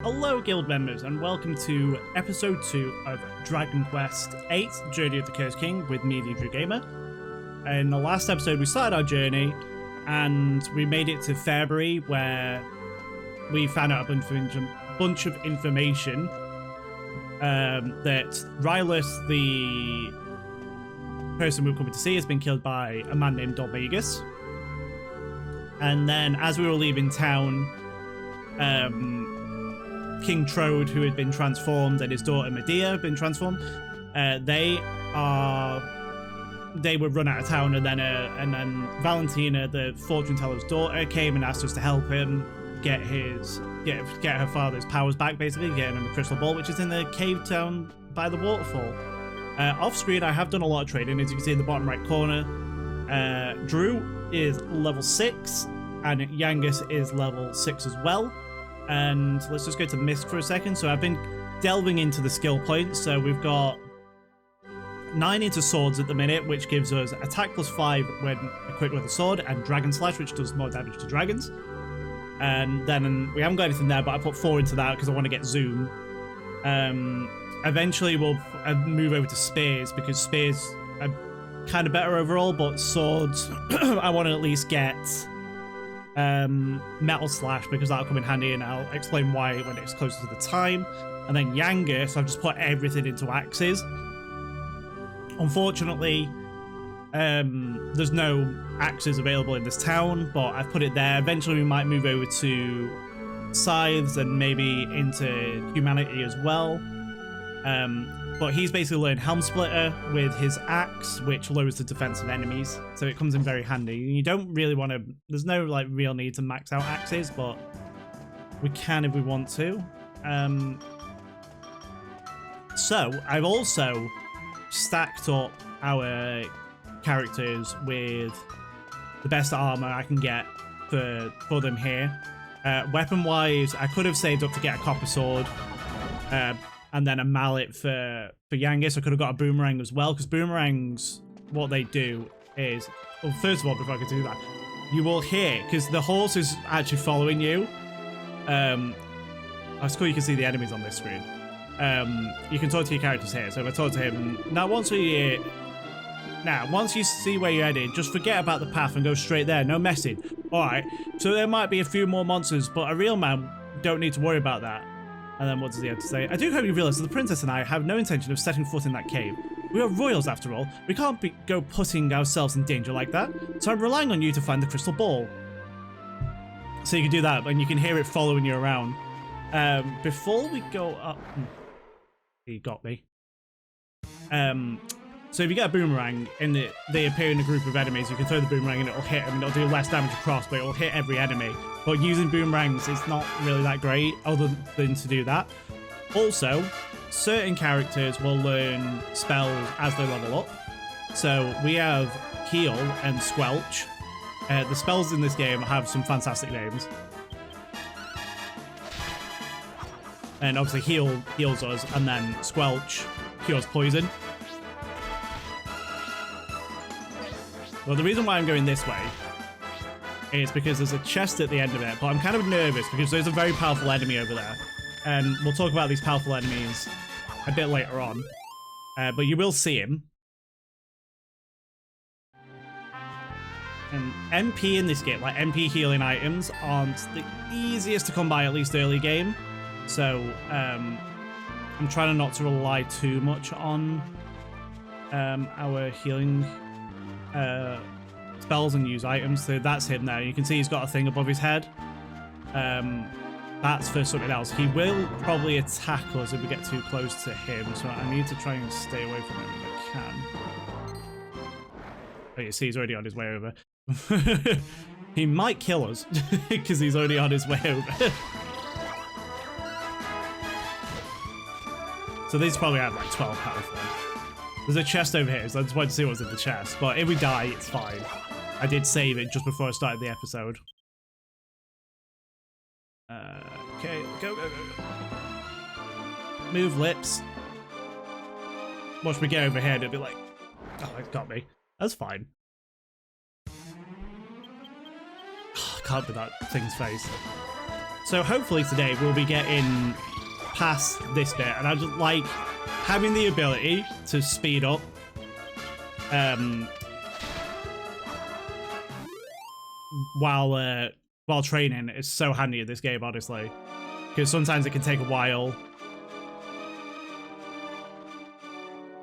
Hello guild members and welcome to episode 2 of Dragon Quest VIII, Journey of the Cursed King with me, the Drew Gamer. In the last episode we started our journey and we made it to February where we found out a bunch of information that Rylus, the person we were coming to see, has been killed by a man named Dormagus. And then as we were leaving town, King Trode, who had been transformed, and his daughter Medea had been transformed. They were run out of town, and then Valentina, the fortune teller's daughter, came and asked us to help him get her father's powers back, basically getting him the crystal ball, which is in the cave down by the waterfall. Off screen, I have done a lot of trading, as you can see in the bottom right corner. Drew is level 6, and Yangus is level 6 as well. And let's just go to Mist for a second. So I've been delving into the skill points. So we've got 9 into swords at the minute, which gives us attack +5 when equipped with a sword, and dragon slash, which does more damage to dragons. And then we haven't got anything there, but I put 4 into that because I want to get zoom. Eventually we'll move over to spears, because spears are kind of better overall, but swords I want to at least get metal slash, because that'll come in handy, and I'll explain why when it's closer to the time. And then Yangus, I've just put everything into axes. Unfortunately, there's no axes available in this town, but I've put it there. Eventually we might move over to scythes and maybe into humanity as well. But he's basically learned Helm Splitter with his axe, which lowers the defense of enemies, so it comes in very handy. You don't really want to, there's no like real need to max out axes, but we can if we want to. So I've also stacked up our characters with the best armor I can get for them here. Weapon wise, I could have saved up to get a copper sword, and then a mallet for Yangus. I could have got a boomerang as well, because boomerangs, what they do is, well, first of all, before I can do that, you will hear, because the horse is actually following you. It's cool you can see the enemies on this screen. You can talk to your characters here. So if I talk to him, once you see where you're headed, just forget about the path and go straight there. No messing. Alright, so there might be a few more monsters, but a real man don't need to worry about that. And then what does he have to say? I do hope you realize that the princess and I have no intention of setting foot in that cave. We are royals after all. We can't go putting ourselves in danger like that. So I'm relying on you to find the crystal ball. So you can do that, and you can hear it following you around. Before we go up... He got me. So if you get a boomerang and they appear in a group of enemies, you can throw the boomerang and it'll hit them, and it'll do less damage across, but it'll hit every enemy. But using boomerangs is not really that great, other than to do that. Also, certain characters will learn spells as they level up. So we have Heal and Squelch. The spells in this game have some fantastic names. And obviously Heal heals us, and then Squelch cures poison. Well, the reason why I'm going this way is because there's a chest at the end of it, but I'm kind of nervous because there's a very powerful enemy over there. And we'll talk about these powerful enemies a bit later on. But you will see him. And MP in this game, like MP healing items, aren't the easiest to come by, at least early game. So I'm trying not to rely too much on our healing spells and use items. So that's him there. You can see he's got a thing above his head. That's for something else. He will probably attack us if we get too close to him, so I need to try and stay away from him if I can. Oh, you see he's already on his way over. He might kill us because he's already on his way over. So these probably have like 12 health then. There's a chest over here, so I just wanted to see what's in the chest. But if we die, it's fine. I did save it just before I started the episode. Okay, go. Move lips. Watch me get over here and it'll be like, oh, it got me. That's fine. Oh, I can't be that thing's face. So hopefully today we'll be getting past this bit, and I just like having the ability to speed up. While training is so handy in this game, honestly, because sometimes it can take a while.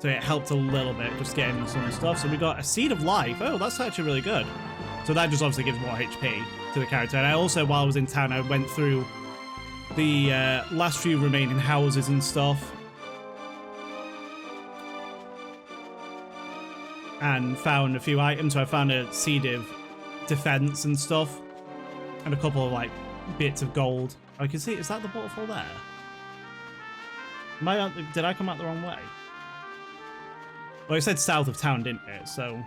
So it helped a little bit just getting some stuff. So we got a Seed of Life. Oh, that's actually really good. So that just obviously gives more HP to the character. And I also, while I was in town, I went through the last few remaining houses and stuff. And found a few items. So I found a Seed of Defense and stuff. And a couple of, like, bits of gold. Oh, you can see, is that the waterfall there? Did I come out the wrong way? Well, it said south of town, didn't it? So...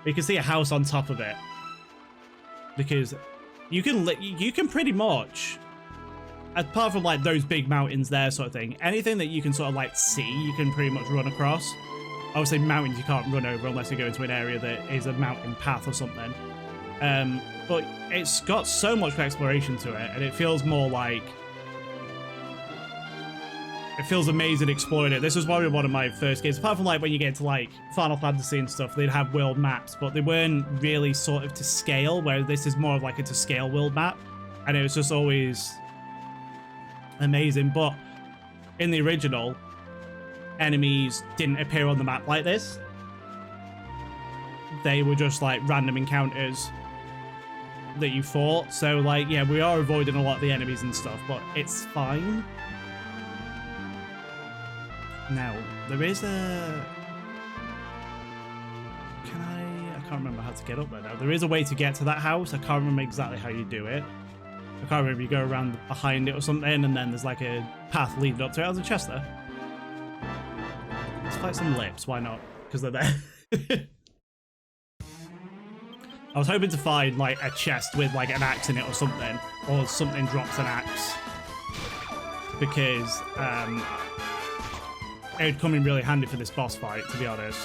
you can see a house on top of it. Because you can pretty much, apart from like those big mountains there sort of thing, anything that you can sort of like see, you can pretty much run across. Obviously mountains you can't run over unless you go into an area that is a mountain path or something. But it's got so much exploration to it, and it feels more like... it feels amazing exploring it. This was probably one of my first games. Apart from like when you get to like Final Fantasy and stuff, they'd have world maps, but they weren't really sort of to scale, where this is more of like a to scale world map. And it was just always amazing. But in the original, enemies didn't appear on the map like this. They were just like random encounters that you fought. So like, yeah, we are avoiding a lot of the enemies and stuff, but it's fine. Now, there is a... I can't remember how to get up there now. There is a way to get to that house. I can't remember exactly how you do it. I can't remember if you go around behind it or something, and then there's like a path leading up to it. There's a chest there. Let's fight some lips. Why not? Because they're there. I was hoping to find like a chest with like an axe in it or something drops an axe. Because, it would come in really handy for this boss fight, to be honest.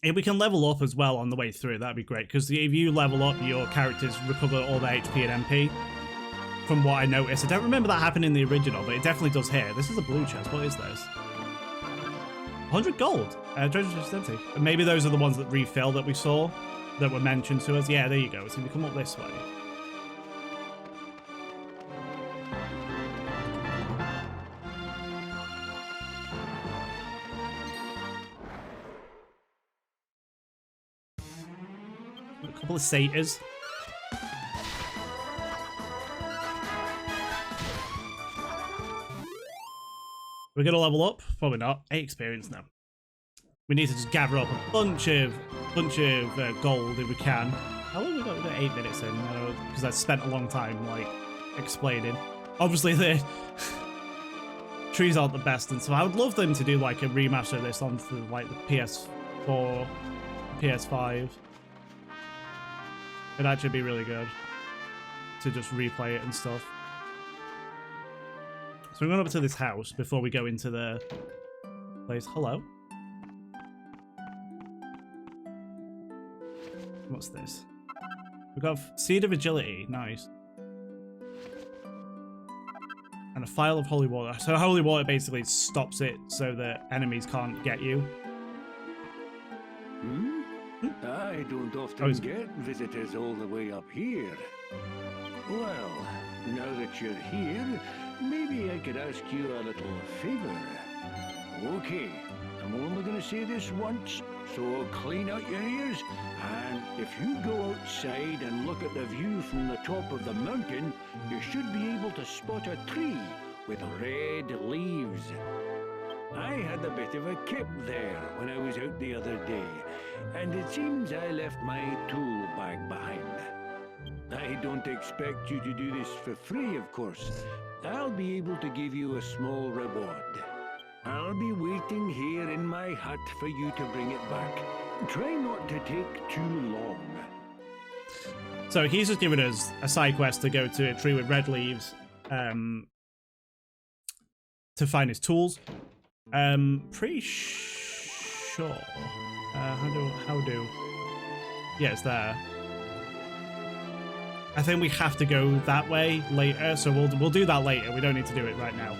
If we can level up as well on the way through, that'd be great. Because if you level up, your characters recover all their HP and MP. From what I noticed. I don't remember that happening in the original, but it definitely does here. This is a blue chest. What is this? 100 gold. Treasure chest empty. And maybe those are the ones that refill that we saw, that were mentioned to us. Yeah, there you go. So we come up this way. A couple of satyrs. We're gonna level up? Probably not. 8 experience now. We need to just gather up a bunch of gold if we can. How long have we got? We've got 8 minutes in, because I spent a long time like explaining. Obviously the trees aren't the best, and so I would love them to do like a remaster of this onto like the PS4, PS5. It'd actually be really good to just replay it and stuff. So we're going up to this house before we go into the place. Hello. What's this? We've got a Seed of Agility. Nice. And a Phial of Holy Water. So Holy Water basically stops it so that enemies can't get you. I don't often get visitors all the way up here. Well, now that you're here, maybe I could ask you a little favor. Okay, I'm only going to say this once, so clean out your ears, and if you go outside and look at the view from the top of the mountain, you should be able to spot a tree with red leaves. I had a bit of a kip there when I was out the other day, and it seems I left my tool bag behind. I don't expect you to do this for free, of course. I'll be able to give you a small reward. I'll be waiting here in my hut for you to bring it back. Try not to take too long. So he's just given us a side quest to go to a tree with red leaves to find his tools. Pretty sure. How do? Yeah, it's there. I think we have to go that way later, so we'll do that later. We don't need to do it right now.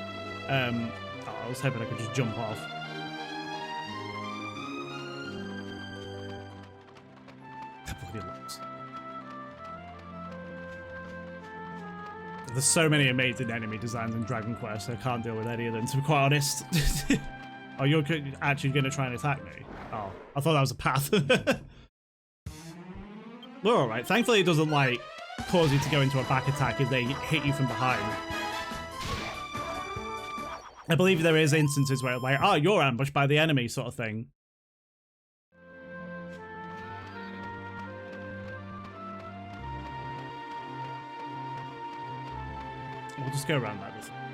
I was hoping I could just jump off. There's so many amazing enemy designs in Dragon Quest, I can't deal with any of them, to be quite honest. Oh, you're actually going to try and attack me? Oh, I thought that was a path. We're alright. Thankfully, it doesn't, like, cause you to go into a back attack if they hit you from behind. I believe there is instances where, like, oh, you're ambushed by the enemy sort of thing. We'll just go around that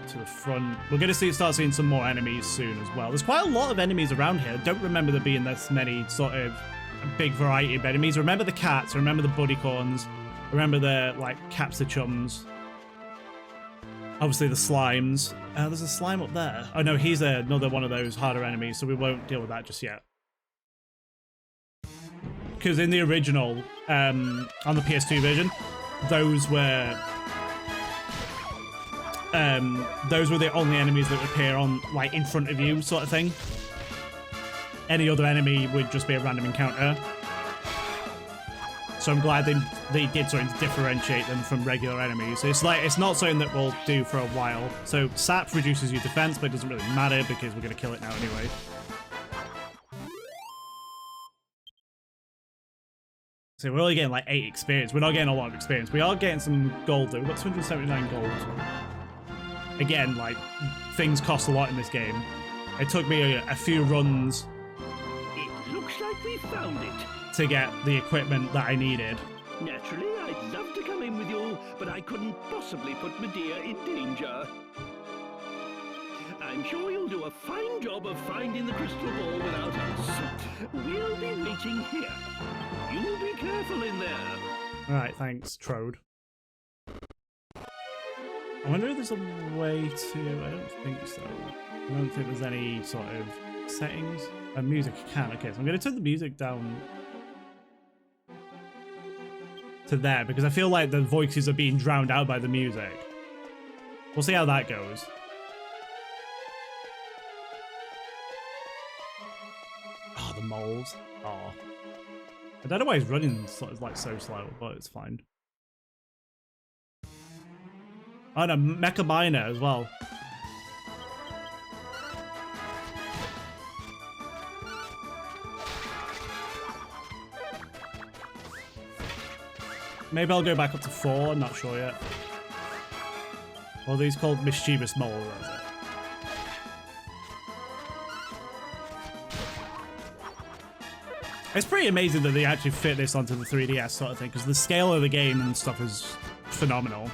to the front. We're going to start seeing some more enemies soon as well. There's quite a lot of enemies around here. I don't remember there being this many sort of big variety of enemies. Remember the cats, remember the buddycorns, remember the, like, capster chums. Obviously the slimes. There's a slime up there. Oh no, he's another one of those harder enemies, so we won't deal with that just yet. Because in the original, on the PS2 version, those were the only enemies that would appear on, like, in front of you, sort of thing. Any other enemy would just be a random encounter. So I'm glad they did something to differentiate them from regular enemies. It's like, it's not something that we'll do for a while. So sap reduces your defense, but it doesn't really matter because we're going to kill it now anyway. So we're only getting like 8 experience. We're not getting a lot of experience. We are getting some gold though. We've got 279 gold. Again, like, things cost a lot in this game. It took me a few runs. It looks like we found it. To get the equipment that I needed. Naturally, I'd love to come in with you, but I couldn't possibly put Medea in danger. I'm sure you'll do a fine job of finding the crystal ball without us. We'll be waiting here. You be careful in there. Alright, thanks, Trode. I wonder if there's a way to... I don't think so. I don't think there's any sort of settings. Music can. Okay, so I'm going to turn the music down to there because I feel like the voices are being drowned out by the music. We'll see how that goes. Oh, the moles. Oh. I don't know why he's running sort of like so slow, but it's fine. Oh, and a mecha miner as well. Maybe I'll go back up to 4, I'm not sure yet. What are these called? Mischievous mole, is it? It's pretty amazing that they actually fit this onto the 3DS sort of thing, because the scale of the game and stuff is phenomenal.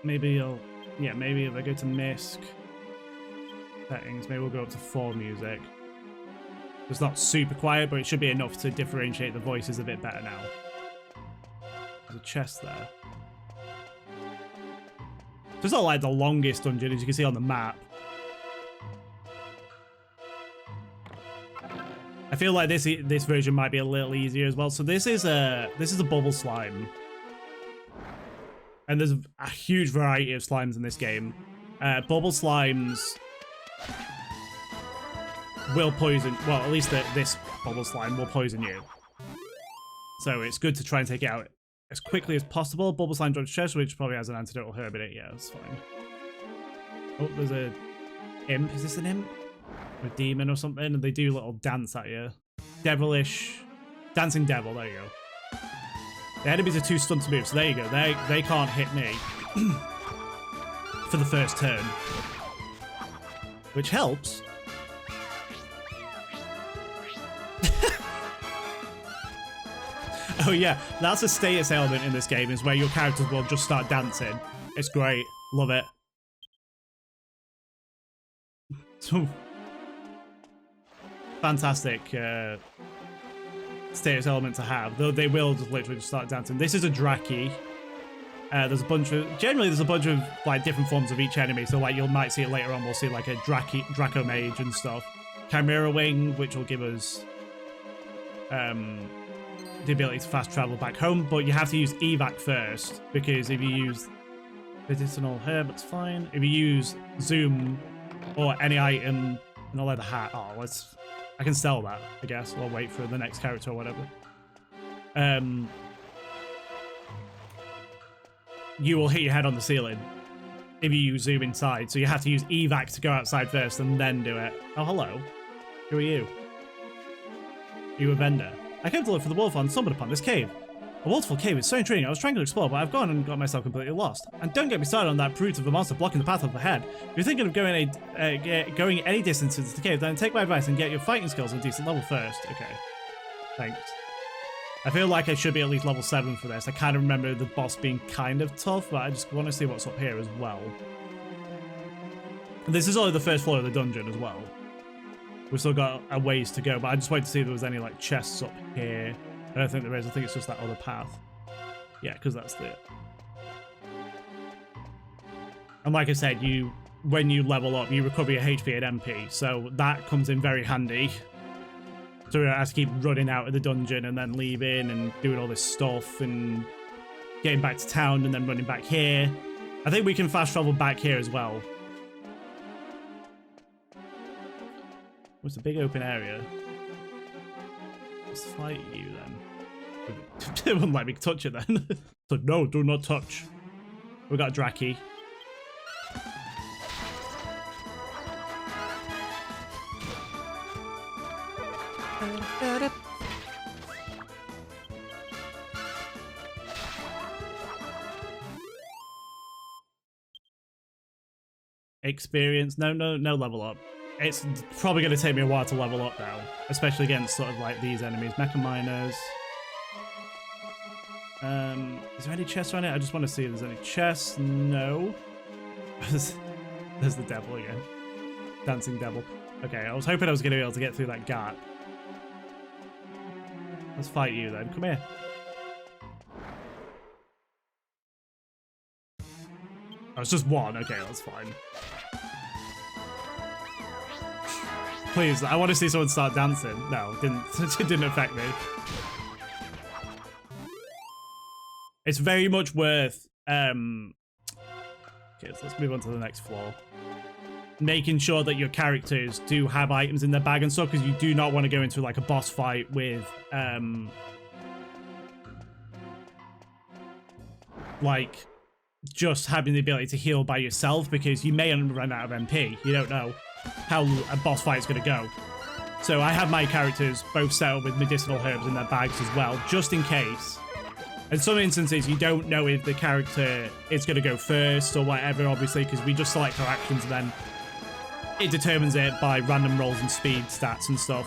Maybe I'll... Yeah, maybe if I go to MISC settings, maybe we'll go up to 4 music. It's not super quiet, but it should be enough to differentiate the voices a bit better now. There's a chest there. It's not like the longest dungeon, as you can see on the map. I feel like this version might be a little easier as well. So this is a bubble slime. And there's a huge variety of slimes in this game. Bubble slimes will poison, well, at least this bubble slime will poison you. So it's good to try and take it out as quickly as possible. Bubble slime dodge chest, which probably has an antidotal herb in it. Yeah, that's fine. Oh, there's a imp. Is this an imp? A demon or something? And they do a little dance at you. Devilish. Dancing devil, there you go. The enemies are too stunned to move, so there you go. They can't hit me for the first turn. Which helps. Oh yeah, that's a status element in this game, is where your characters will just start dancing. It's great. Love it. Fantastic status element to have, though they will just literally just start dancing. This is a Draki. Generally there's a bunch of like different forms of each enemy. So like you might see it later on. We'll see like a Draco Mage and stuff. Chimera Wing, which will give us the ability to fast travel back home, but you have to use evac first, because if you use medicinal herb, it's fine. If you use zoom or any item, and I'll let the hat. Oh, I can sell that, I guess. Or wait for the next character or whatever. You will hit your head on the ceiling if you use zoom inside, so you have to use evac to go outside first and then do it. Oh, hello. Who are you? Are you a vendor? I came to look for the waterfall and stumbled upon this cave. A waterfall cave is so intriguing. I was trying to explore, but I've gone and got myself completely lost. And don't get me started on that brute of a monster blocking the path up ahead. If you're thinking of going any distance into the cave, then take my advice and get your fighting skills on a decent level first. Okay. Thanks. I feel like I should be at least level 7 for this. I kind of remember the boss being kind of tough, but I just want to see what's up here as well. This is only the first floor of the dungeon as well. We've still got a ways to go, but I just wanted to see if there was any like chests up here. I don't think there is. I think it's just that other path. Yeah, because that's it. And like I said, when you level up, you recover your HP and MP, so that comes in very handy. So we don't have to keep running out of the dungeon and then leaving and doing all this stuff and getting back to town and then running back here. I think we can fast travel back here as well. What's the big open area? Let's fight you then. It wouldn't let me touch it then. So no, do not touch. We got Draki. Experience. No level up. It's probably going to take me a while to level up now, especially against sort of like these enemies. Mecha Miners. Is there any chests around it? I just want to see if there's any chests. No. There's the devil again. Dancing devil. Okay, I was hoping I was going to be able to get through that gap. Let's fight you then. Come here. Oh, it's just one. Okay, that's fine. Please, I want to see someone start dancing. No, it didn't affect me. It's very much worth okay, so let's move on to the next floor. Making sure that your characters do have items in their bag and stuff, because you do not want to go into like a boss fight with like just having the ability to heal by yourself, because you may run out of MP. You don't know how a boss fight is going to go. So I have my characters both set up with medicinal herbs in their bags as well, just in case. In some instances, you don't know if the character is going to go first or whatever, obviously, because we just select our actions and then it determines it by random rolls and speed stats and stuff.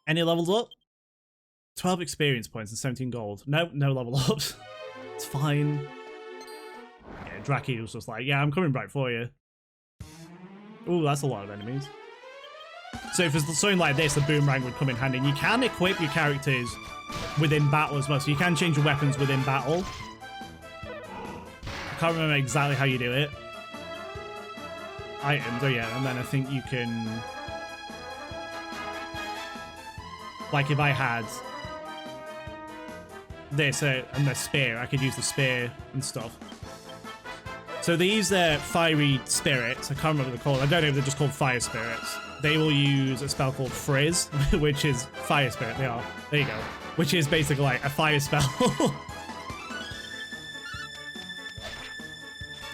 Any levels up? 12 experience points and 17 gold. No level ups. It's fine. Yeah, Draki was just like, yeah, I'm coming back for you. Ooh, that's a lot of enemies. So for something like this, the boomerang would come in handy. And you can equip your characters within battle as well. So you can change your weapons within battle. I can't remember exactly how you do it. Items, oh yeah, and then I think you can... Like if I had this and the spear, I could use the spear and stuff. So these fiery spirits, I can't remember what they're called. I don't know if they're just called fire spirits. They will use a spell called Frizz, which is fire spirit. They are. There you go. Which is basically like a fire spell.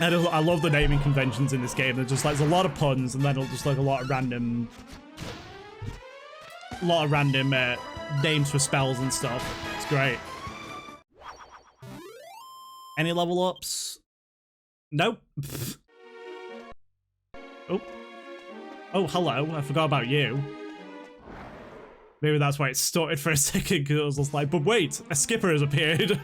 And I love the naming conventions in this game. They're just like, there's a lot of puns, and then just like a lot of random names for spells and stuff. It's great. Any level ups? Nope. Oh, hello. I forgot about you. Maybe that's why it started for a second, because it was just like, but wait, a skipper has appeared.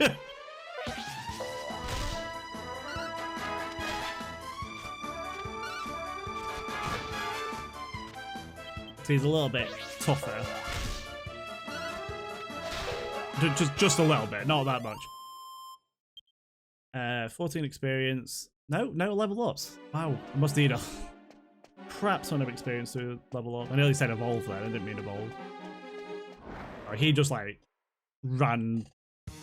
So he's a little bit tougher. Just a little bit, not that much. 14 experience. No level ups. Wow, I must need a crap ton of experience to level up. I nearly said evolve there, I didn't mean evolve. Oh, he just like ran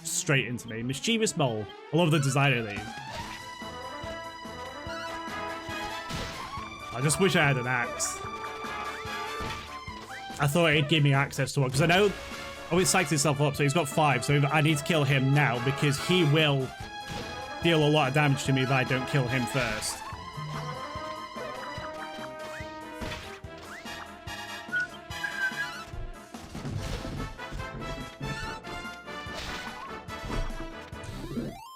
straight into me. Mischievous Mole. I love the design of these. I just wish I had an axe. I thought it'd give me access to one, because I know... Oh, it psyched itself up, so he's got 5, so I need to kill him now, because he will deal a lot of damage to me if I don't kill him first.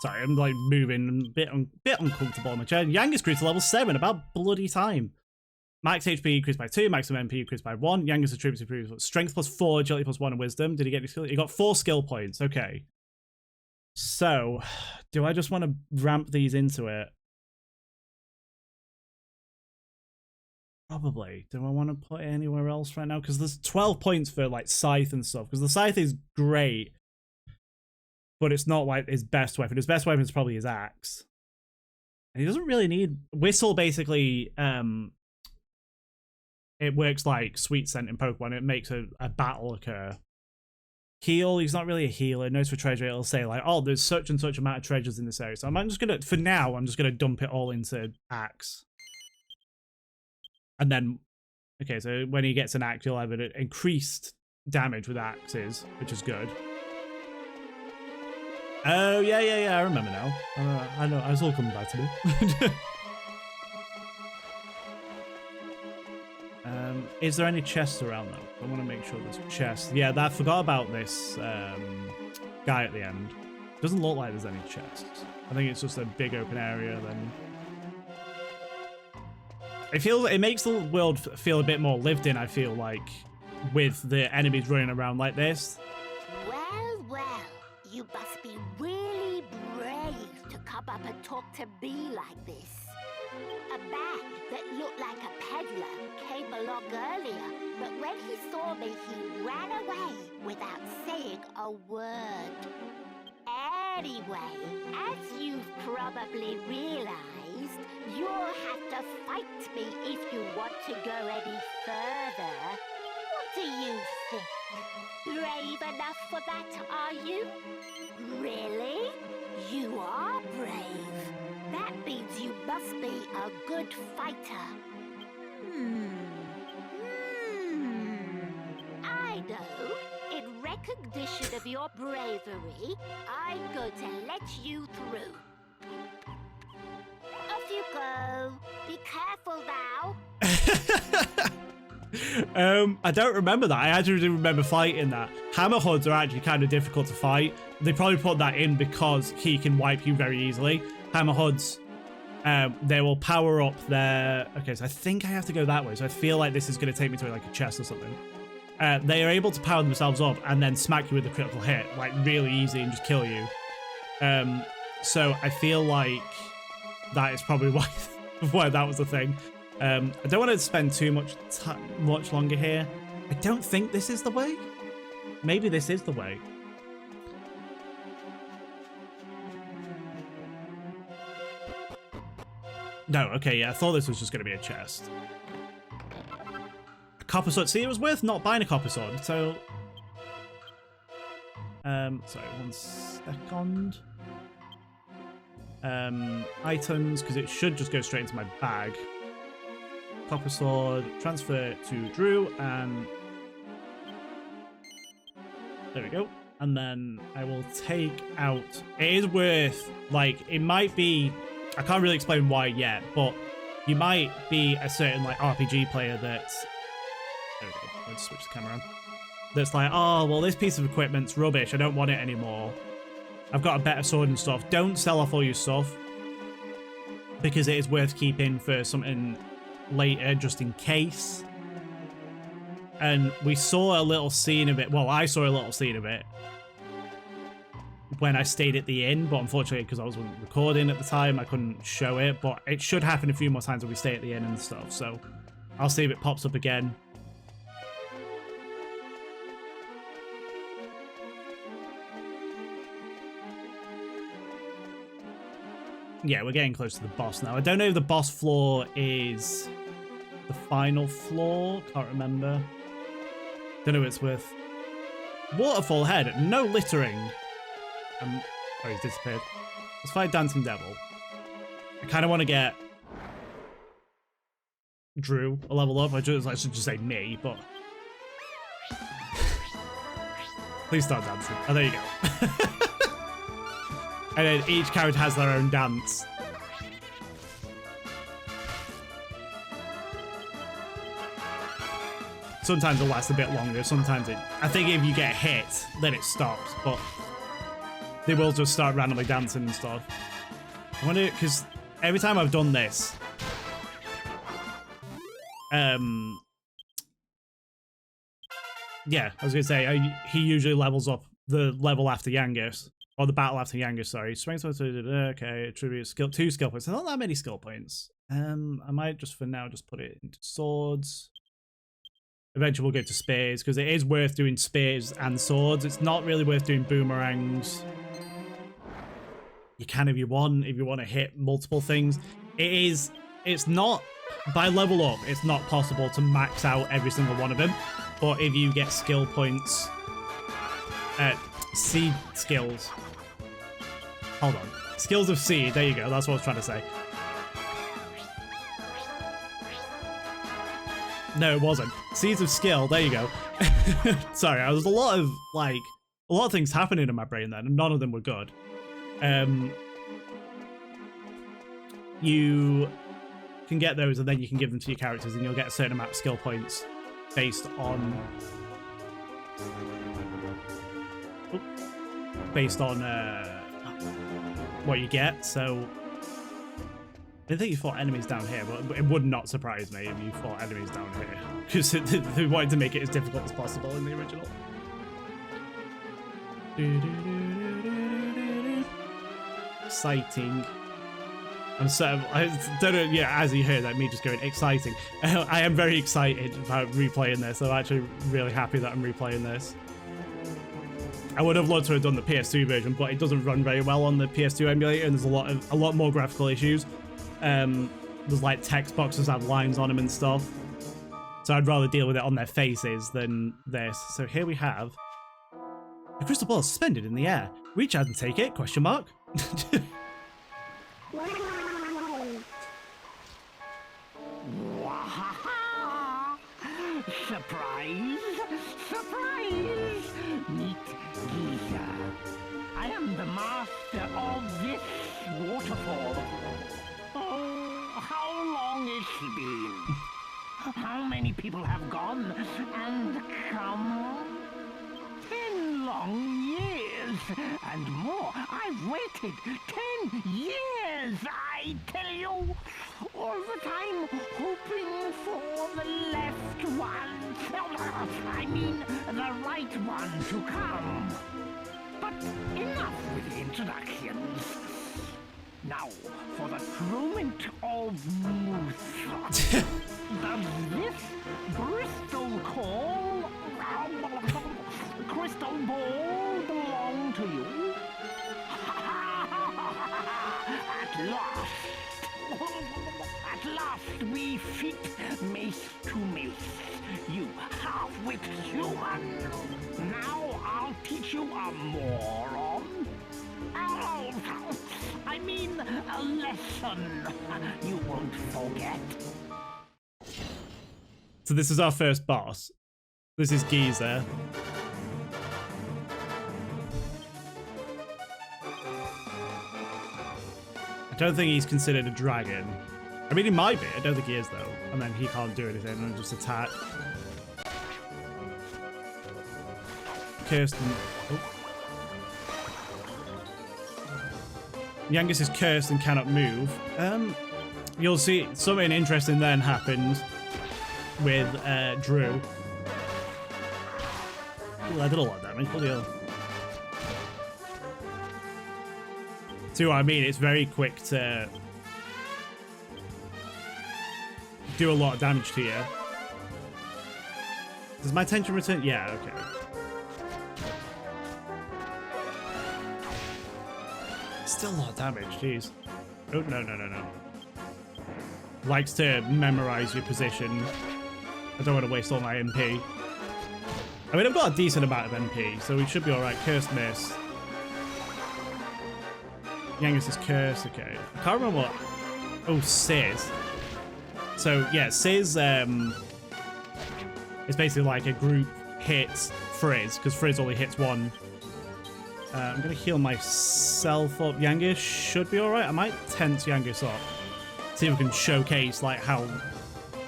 Sorry, I'm like moving a bit uncomfortable in my chair. Yangus grew to level 7, about bloody time. Max HP increased by 2, maximum MP increased by 1. Yangus attributes improved strength plus 4, agility plus 1, and wisdom. Did he get any skill? He got 4 skill points. Okay. So, do I just want to ramp these into it? Probably. Do I want to put it anywhere else right now? Because there's 12 points for like Scythe and stuff. Because the Scythe is great, but it's not like his best weapon. His best weapon is probably his axe. And he doesn't really need... Whistle basically... It works like Sweet Scent in Pokemon. It makes a battle occur. Heal, he's not really a healer. Notes for treasure, it'll say like, oh, there's such and such amount of treasures in this area. So I'm just gonna, for now, I'm just gonna dump it all into axe. And then, okay, so when he gets an axe, he'll have an increased damage with axes, which is good. Oh, yeah, I remember now. I know, it's all coming back to me. Is there any chests around though? I want to make sure there's chests. Yeah, I forgot about this guy at the end. Doesn't look like there's any chests. I think it's just a big open area then. It makes the world feel a bit more lived in, I feel like, with the enemies running around like this. Well, you must be really brave to come up and talk to me like this. A man that looked like a peddler came along earlier, but when he saw me, he ran away without saying a word. Anyway, as you've probably realized, you'll have to fight me if you want to go any further. What do you think? Brave enough for that, are you? Really? You are brave. That means you must be a good fighter. I know. In recognition of your bravery, I'm going to let you through. Off you go. Be careful now. I don't remember that. I actually remember fighting that. Hammerhoods are actually kind of difficult to fight. They probably put that in because he can wipe you very easily. Hammerhoods, they will power up their... Okay, so I think I have to go that way. So I feel like this is going to take me to like a chest or something. They are able to power themselves up and then smack you with a critical hit, like really easy, and just kill you. So I feel like that is probably why that was the thing. I don't want to spend too much longer here. I don't think this is the way. Maybe this is the way. No, okay, yeah, I thought this was just going to be a chest. A copper sword. See, it was worth not buying a copper sword, so... sorry, 1 second. Items, because it should just go straight into my bag. Copper sword, transfer to Drew, and... There we go. And then I will take out... It is worth, like, it might be... I can't really explain why yet, but you might be a certain like RPG player that's... There we go. Let's switch the camera on. That's like, oh, well, this piece of equipment's rubbish. I don't want it anymore. I've got a better sword and stuff. Don't sell off all your stuff, because it is worth keeping for something later, just in case. And we saw a little scene of it. Well, I saw a little scene of it when I stayed at the inn, but unfortunately, because I was recording at the time, I couldn't show it. But it should happen a few more times when we stay at the inn and stuff. So I'll see if it pops up again. Yeah, we're getting close to the boss now. I don't know if the boss floor is the final floor. Can't remember. Don't know what it's worth. Waterfall head. No littering. Oh, he's disappeared. Let's fight Dancing Devil. I kind of want to get Drew a level up. I should just say me, but please start dancing. Oh, there you go. And then each character has their own dance. Sometimes it'll last a bit longer. Sometimes I think if you get hit, then it stops. But they will just start randomly dancing and stuff. I wonder, because every time I've done this, yeah, I was gonna say he usually levels up the level after Yangus, or the battle after Yangus. Sorry, strength. Okay, attribute skill 2 skill points. Not that many skill points. I might just for now just put it into swords. Eventually we'll go to spears because it is worth doing spears and swords. It's not really worth doing boomerangs. You can if you want to hit multiple things. It's not, by level up, it's not possible to max out every single one of them. But if you get skill points, seed skills. Hold on. Skills of seed, there you go, that's what I was trying to say. No, it wasn't. Seeds of skill, there you go. Sorry, there's a lot of things happening in my brain then, and none of them were good. You can get those and then you can give them to your characters and you'll get a certain amount of skill points based on what you get. So I didn't think you fought enemies down here, but it would not surprise me if you fought enemies down here because they wanted to make it as difficult as possible in the original. Exciting. I don't know, yeah, as you heard, that me just going exciting. I am very excited about replaying this. I'm actually really happy that I'm replaying this. I would have loved to have done the PS2 version, but it doesn't run very well on the PS2 emulator, and there's a lot more graphical issues. There's like text boxes have lines on them and stuff. So I'd rather deal with it on their faces than this. So here we have a crystal ball suspended in the air. Reach out and take it? Question mark. Surprise! Surprise! Meet Giza. I am the master of this waterfall. Oh, how long it's been? How many people have gone and come? 10 long years and more. I've waited 10 years, I tell you. All the time hoping for the left one. I mean, the right one to come. But enough with the introductions. Now, for the moment of truth. Does this Bristol call crystal ball belong to you? At last we fit mace to mace. You half-wit human. Now I'll teach you a moron. I mean a lesson you won't forget. So this is our first boss. This is Giza. I don't think he's considered a dragon. I mean, he might be. I don't think he is, though. And then he can't do anything and just attack. Cursed and... Oh. Yangus is cursed and cannot move. You'll see something interesting then happens with Drew. Ooh, I did a lot of damage. Bloody hell. See what I mean? It's very quick to do a lot of damage to you. Does my attention return? Yeah, okay. Still a lot of damage, jeez. Oh, no, no, no, no. Likes to memorize your position. I don't want to waste all my MP. I mean, I've got a decent amount of MP, so we should be alright. Cursed Miss. Yangus is cursed, okay. I can't remember what... Oh, Sizz. So, yeah, Sizz is basically like a group hit Frizz, because Frizz only hits one. I'm going to heal myself up. Yangus should be alright. I might tense Yangus up. See if we can showcase like how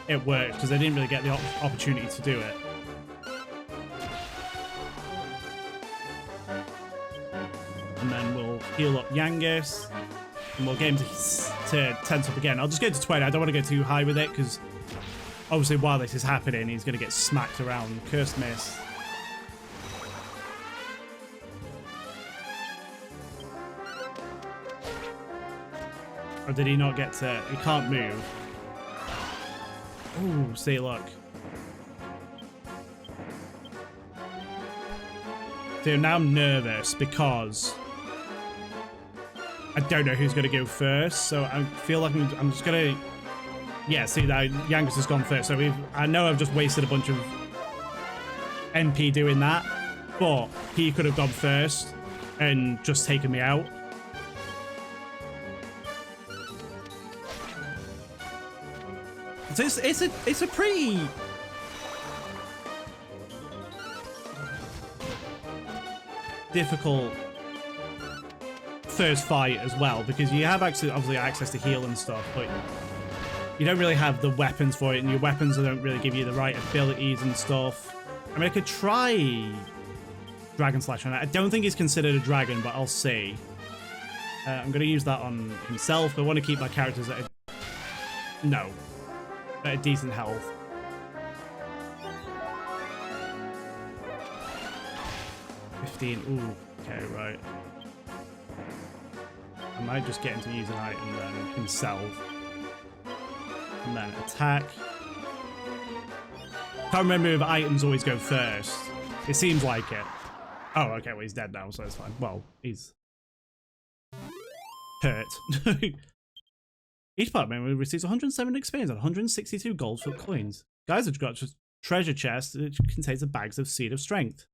it works, because I didn't really get the opportunity to do it. And then we'll heal up Yangus, and we'll get him to tense up again. I'll just go to 20. I don't want to go too high with it, because obviously while this is happening, he's going to get smacked around. Cursed Miss. Or did he not get to... He can't move. Ooh, see, look. So now I'm nervous because I don't know who's going to go first. So I feel like I'm just going to... Yeah, see, that Yangus has gone first. So I know I've just wasted a bunch of NP doing that. But he could have gone first and just taken me out. So it's a pretty difficult first fight as well, because you have actually obviously access to heal and stuff, but you don't really have the weapons for it, and your weapons don't really give you the right abilities and stuff. I mean, I could try Dragon Slash on it. I don't think he's considered a dragon, but I'll see. I'm going to use that on himself. I want to keep my characters at a decent health. Ooh, okay, right. I might just get him to use an item then himself. And then attack. Can't remember if items always go first. It seems like it. Oh, okay, well he's dead now, so it's fine. Well, he's hurt. Each part member receives 107 experience and 162 gold for coins. Guys have got a treasure chest which contains the bags of Seed of Strength.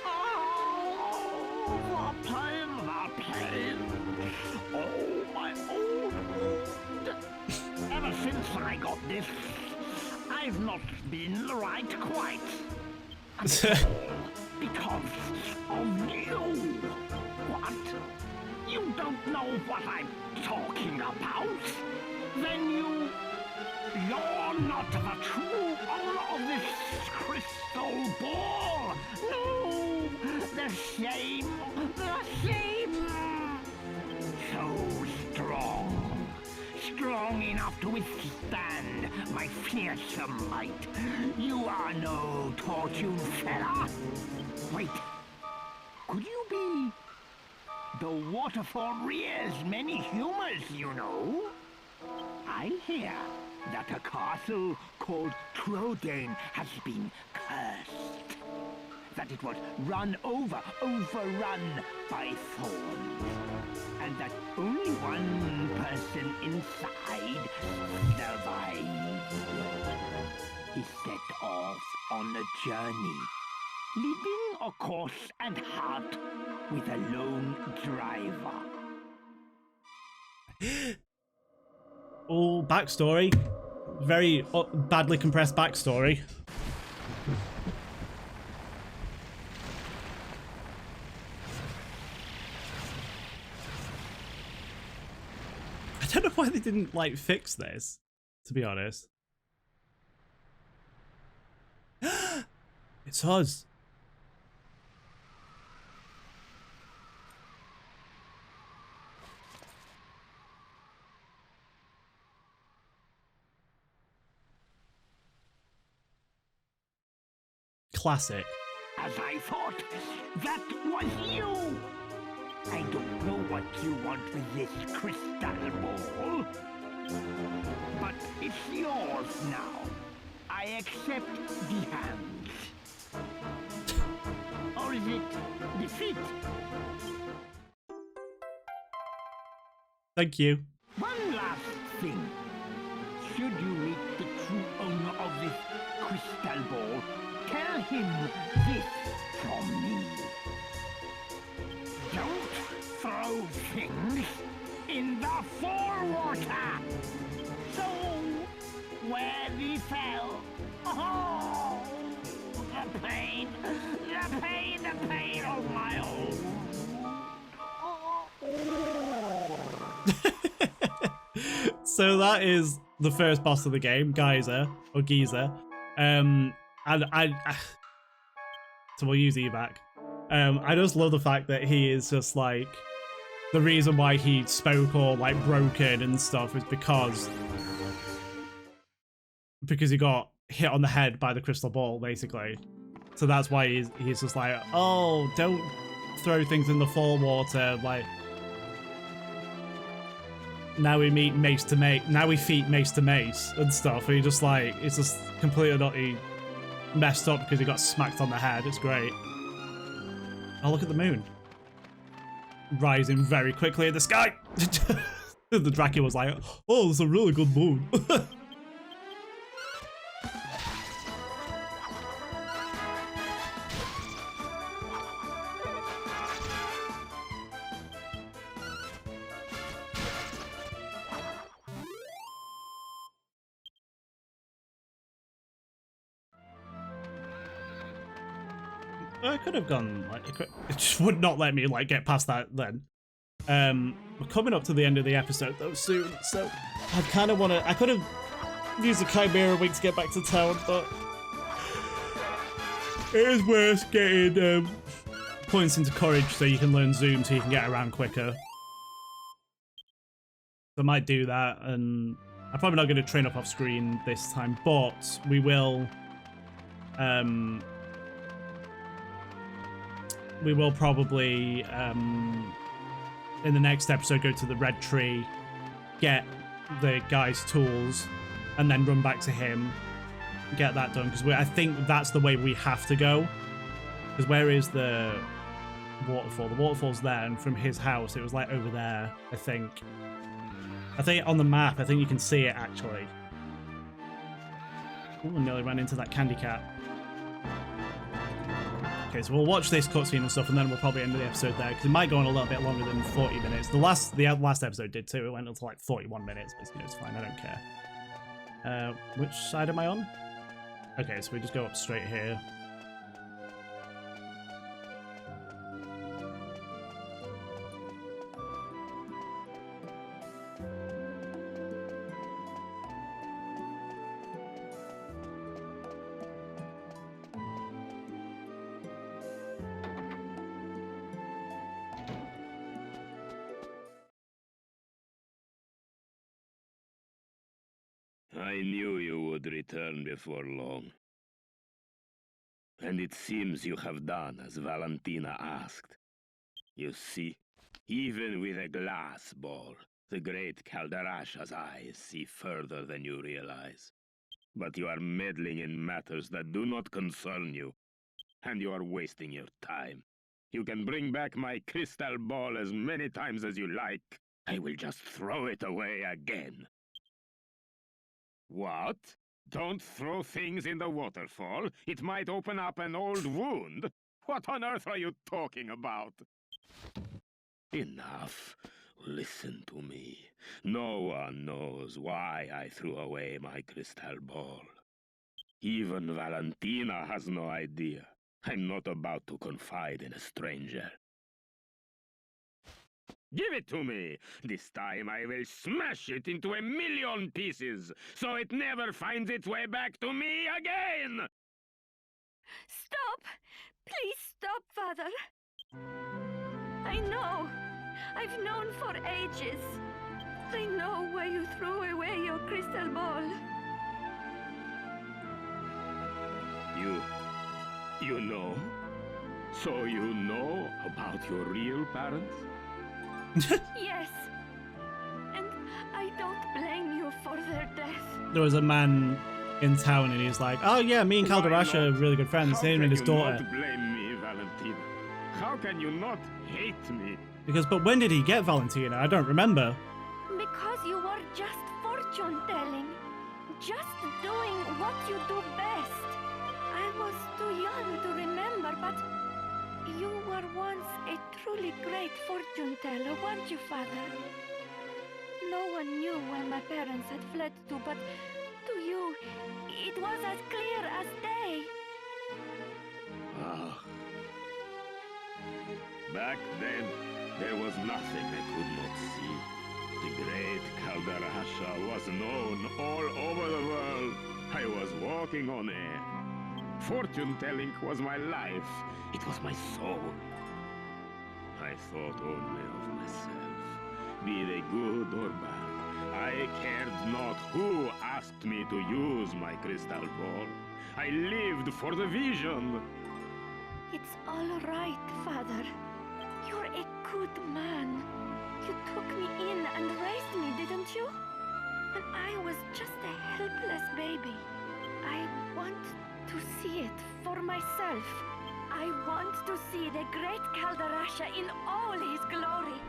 Oh, the pain. Oh, my old. Ever since I got this, I've not been right quite. Because of you. What? You don't know what I'm talking about? Then you're not the true owner of this crystal ball. No, the shame. So strong. Strong enough to withstand my fearsome might. You are no tortured fella. Wait, could you be... The waterfall rears many humors, you know. I hear that a castle called Trodain has been cursed. That it was overrun by thorns. And that only one person inside survived. He set off on a journey, leaving a course and heart with a lone driver. Oh, backstory. Very badly compressed backstory. I don't know why they didn't, like, fix this, to be honest. It's us. Classic. As I thought, that was you! I don't know what you want with this crystal ball, but it's yours now. I accept the hands. Or is it defeat? Thank you. One last thing. Should you meet the true owner of this crystal ball, tell him this from me. Don't throw things in the forewater. So, where we fell. Oh, the pain, the pain, the pain of my own. So that is the first boss of the game, Geyser or Geezer. And so we'll use Evac. I just love the fact that he is just like, the reason why he spoke or like broken and stuff is because he got hit on the head by the crystal ball, basically. So that's why he's just like, oh, don't throw things in the fall water, like. Now we meet mace to mace. Now we feet mace to mace and stuff. And he just like, it's just completely not messed up because he got smacked on the head. It's great. Oh, look at the moon. Rising very quickly in the sky. The Dracula was like, oh, it's a really good moon. I could have gone like it just would not let me like get past that then. We're coming up to the end of the episode though soon, so I kind of want to. I could have used a Chimera Wing to get back to town, but it is worth getting points into courage so you can learn zoom so you can get around quicker. So I might do that, and I'm probably not going to train up off screen this time, but we will. We will probably, in the next episode, go to the red tree, get the guy's tools, and then run back to him, get that done. Because I think that's the way we have to go. Because where is the waterfall? The waterfall's there, and from his house, it was like over there, I think. I think on the map, I think you can see it, actually. Ooh, nearly ran into that candy cat. Okay, so we'll watch this cutscene and stuff, and then we'll probably end the episode there, because it might go on a little bit longer than 40 minutes. The last episode did too. It went until like 41 minutes, but you know, it's fine. I don't care. Which side am I on? Okay, so we just go up straight here. I knew you would return before long. And it seems you have done as Valentina asked. You see, even with a glass ball, the great Calderasha's eyes see further than you realize. But you are meddling in matters that do not concern you, and you are wasting your time. You can bring back my crystal ball as many times as you like. I will just throw it away again. What? Don't throw things in the waterfall. It might open up an old wound. What on earth are you talking about? Enough. Listen to me. No one knows why I threw away my crystal ball. Even Valentina has no idea. I'm not about to confide in a stranger. Give it to me! This time I will smash it into 1,000,000 pieces, so it never finds its way back to me again! Stop! Please stop, Father. I know. I've known for ages. I know why you threw away your crystal ball. You know? So you know about your real parents? Yes. And I don't blame you for their death. There was a man in town, and he's like, "Oh yeah, me and Calderasha are really good friends. Him and his daughter." How can you not blame me, Valentina? How can you not hate me? Because, but when did he get Valentina? I don't remember. Because you were just fortune-telling. Just doing what you do best. I was too young to remember, but you were once a truly great fortune-teller, weren't you, Father? No one knew where my parents had fled to, but to you, it was as clear as day. Ah. Back then, there was nothing I could not see. The great Calderasha was known all over the world. I was walking on air. Fortune-telling was my life. It was my soul. I thought only of myself, be they good or bad. I cared not who asked me to use my crystal ball. I lived for the vision. It's all right, Father. You're a good man. You took me in and raised me, didn't you? When I was just a helpless baby. I want to see it for myself. I want to see the great Calderasha in all his glory.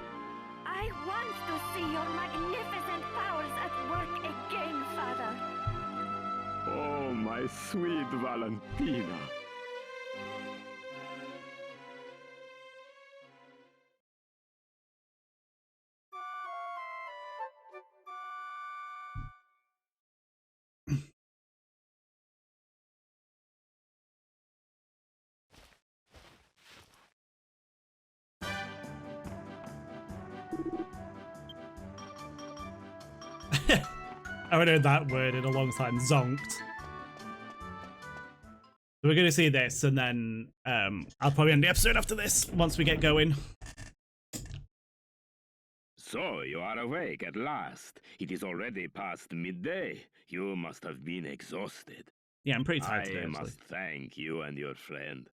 I want to see your magnificent powers at work again, Father. Oh, my sweet Valentina. I haven't heard that word in a long time. Zonked. So we're going to see this, and then I'll probably end the episode after this, once we get going. So, you are awake at last. It is already past midday. You must have been exhausted. Yeah, I'm pretty tired today, I actually. must thank you and your friend.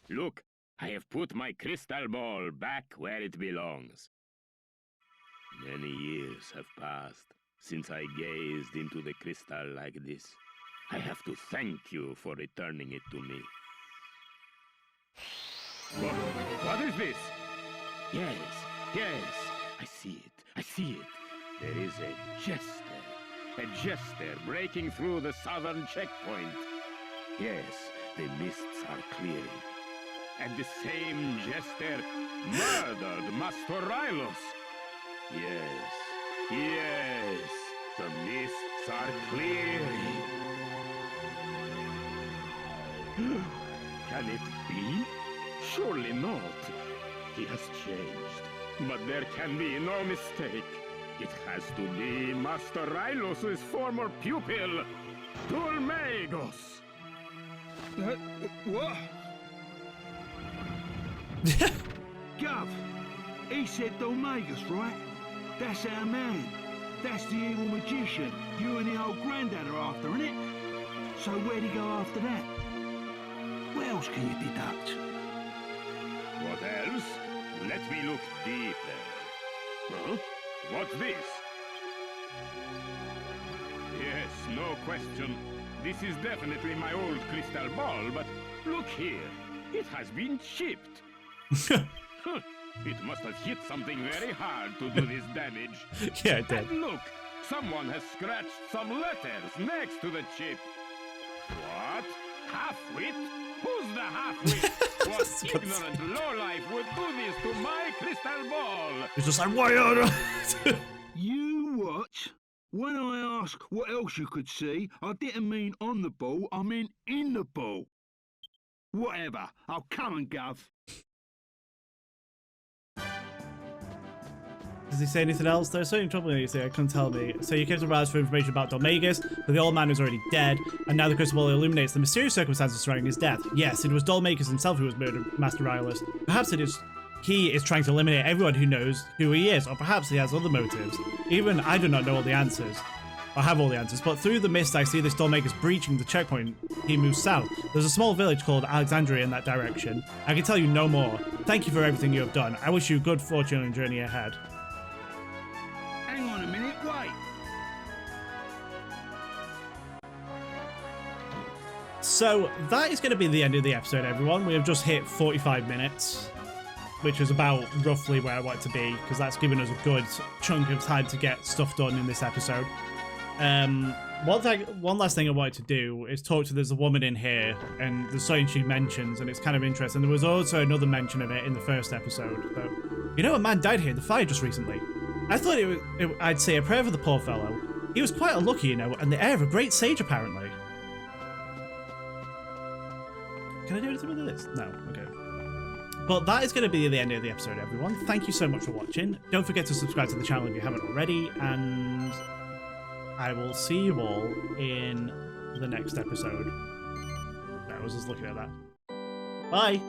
Look, I have put my crystal ball back where it belongs. Many years have passed since I gazed into the crystal like this. I have to thank you for returning it to me. What is this? Yes, I see it, I see it. There is a jester breaking through the southern checkpoint. Yes, the mists are clearing. And the same jester murdered Master Rylos. Yes, the mists are clearing. Can it be? Surely not. He has changed. But there can be no mistake. It has to be Master Rylos' former pupil, Dulmagos. What? Gov, he said Dulmagos, right? That's our man. That's the evil magician you and the old granddad are after, innit? So where'd he go after that? What else can you deduct? What else? Let me look deeper. Huh? What's this? Yes, no question. This is definitely my old crystal ball, but look here. It has been chipped. It must have hit something very hard to do this damage. Yeah, it did. And look, someone has scratched some letters next to the chip. What? Half-wit? Who's the half-wit? What ignorant lowlife would do this to my crystal ball? It's just like, why are You what? When I ask what else you could see, I didn't mean on the ball, I meant in the ball. Whatever. Oh, come on, Gov. Does he say anything else? There's something troubling you say, I couldn't tell me. So you came to browse for information about Dulmagos, but the old man was already dead, and now the crystal ball illuminates the mysterious circumstances surrounding his death. Yes, it was Dulmagos himself who was murdered, Master Rylos. Perhaps he is trying to eliminate everyone who knows who he is, or perhaps he has other motives. Even I do not know all the answers. I have all the answers, but through the mist I see this Dulmagos breaching the checkpoint. He moves south. There's a small village called Alexandria in that direction. I can tell you no more. Thank you for everything you have done. I wish you good fortune and journey ahead. Hang on a minute, wait. So that is going to be the end of the episode, everyone. We have just hit 45 minutes. which is about roughly where I want it to be, because that's given us a good chunk of time to get stuff done in this episode. One last thing I wanted to do is talk to, there's a woman in here, and there's something she mentions, and it's kind of interesting. There was also another mention of it in the first episode. But, you know, a man died here in the fire just recently. I thought I'd say a prayer for the poor fellow. He was quite unlucky, you know, and the heir of a great sage, apparently. Can I do anything with this? No, okay. But that is going to be the end of the episode, everyone. Thank you so much for watching. Don't forget to subscribe to the channel if you haven't already, and I will see you all in the next episode. I was just looking at that. Bye!